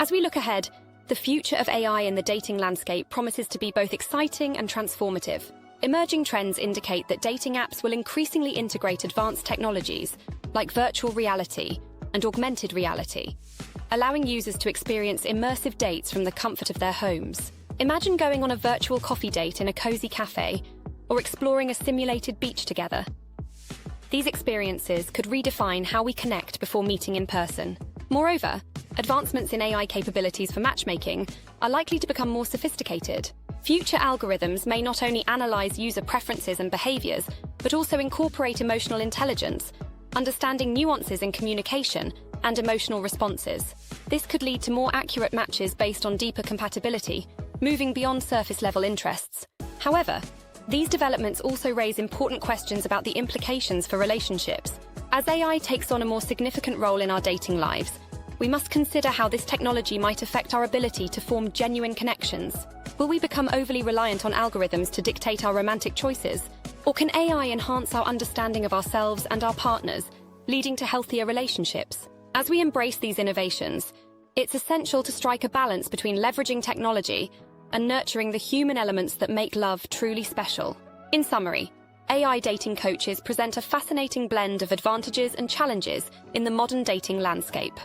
As we look ahead, the future of AI in the dating landscape promises to be both exciting and transformative. Emerging trends indicate that dating apps will increasingly integrate advanced technologies like virtual reality and augmented reality, allowing users to experience immersive dates from the comfort of their homes. Imagine going on a virtual coffee date in a cozy cafe or exploring a simulated beach together. These experiences could redefine how we connect before meeting in person. Moreover, advancements in AI capabilities for matchmaking are likely to become more sophisticated. Future algorithms may not only analyze user preferences and behaviors, but also incorporate emotional intelligence, understanding nuances in communication and emotional responses. This could lead to more accurate matches based on deeper compatibility, moving beyond surface-level interests. However, these developments also raise important questions about the implications for relationships. As AI takes on a more significant role in our dating lives, we must consider how this technology might affect our ability to form genuine connections. Will we become overly reliant on algorithms to dictate our romantic choices? Or can AI enhance our understanding of ourselves and our partners, leading to healthier relationships? As we embrace these innovations, it's essential to strike a balance between leveraging technology and nurturing the human elements that make love truly special. In summary, AI dating coaches present a fascinating blend of advantages and challenges in the modern dating landscape.